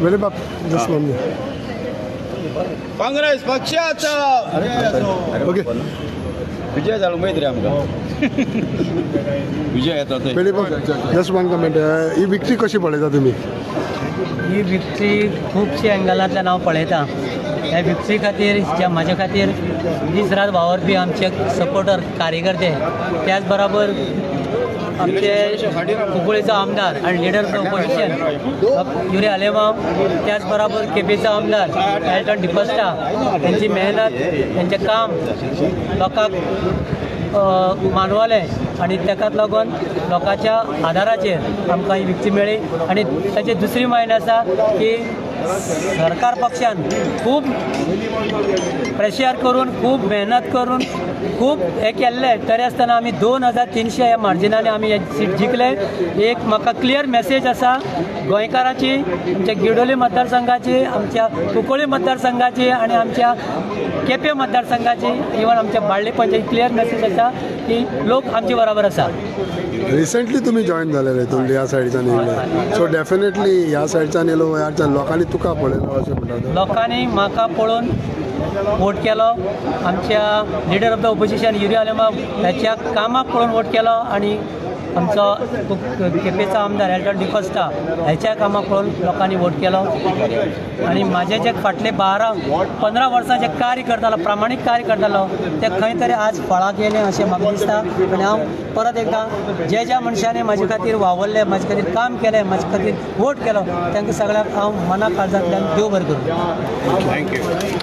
Very बाप just one Congress पक्षाचा okay विजय झालो माहिती रे आमकां विजय येता ते वेरी बाप जस्ट वन कमेंट ही विक्ट्री कशी पळयता तुमी ही विक्ट्री खुबशी एंगलांतल्यान हांव पळयतां. ह्या विक्ट्री खातीर म्हाजे खातीर दीस रात वावरपी आमचे सपोर्टर कार्यकर्ते, त्याच बरोबर आमचे कुंकळेचो आमदार आणि leader of opposition Yuri Alemao, त्याच बरोबर केपेचो आमदार एल्टन डिकोस्टा, त्यांची मेहनत त्यांचें काम लोकांक मानवलें आणि ताकाच लागून लोकांच्या आदाराचेर आमकां ही विक्ट्री मेळ्ळी. आणि ताची दुसरी मायन आसा की सरकार पक्षान खूब प्रेशर करून खूब मेहनत करून खूब हे केल्लें तरी आसतना आमी 2300 ह्या मार्जिनांनी आमी हे सीट जिखले. एक म्हाका क्लियर मेसेज आसा गोंयकारांची, आमच्या गिडोली मतदारसंघाची, आमच्या कुंकळी मतदारसंघाची आणि आमच्या केपें मतदारसंघाची, इवन आमच्या बाळ्ळी पंचायत क्लियर मेसेज आसा की लोक आमचे बरोबर आसा. रिसेंटली तुम्ही जॉईन झालेले तुमचे ह्या सायडीच्यान येयले, सो डेफिनेटली ह्या सायडीच्यान येयलो ह्याच्या लोकांनी तुका पळयलो अशें म्हणटात. लोकांनी म्हाका पळोवन वोट केलो, आमच्या leader of the opposition Yuri Alemao ह्याच्या कामाक पळोवन वोट केलो आणि आमचो केपेचो आमदार एल्टन डिकोस्टा ह्याच्या कामाक पळोवन लोकांनी वोट केलो. आणि म्हाजे जे फाटले 12-15 वर्सां जे कार्य करतालो, प्रामाणीक कार्य करतालो, ते खंय तरी आज फळाक येयलें अशें म्हाका दिसता. आनी हांव परत एकदां ज्या मनशांनी म्हाजे खातीर वावरलें, म्हाजे खातीर काम केलें, म्हाजे खातीर वोट केलो, तांकां सगळ्यांक हांव मना काळजांतल्यान देव बरें करूं. थँक्यू.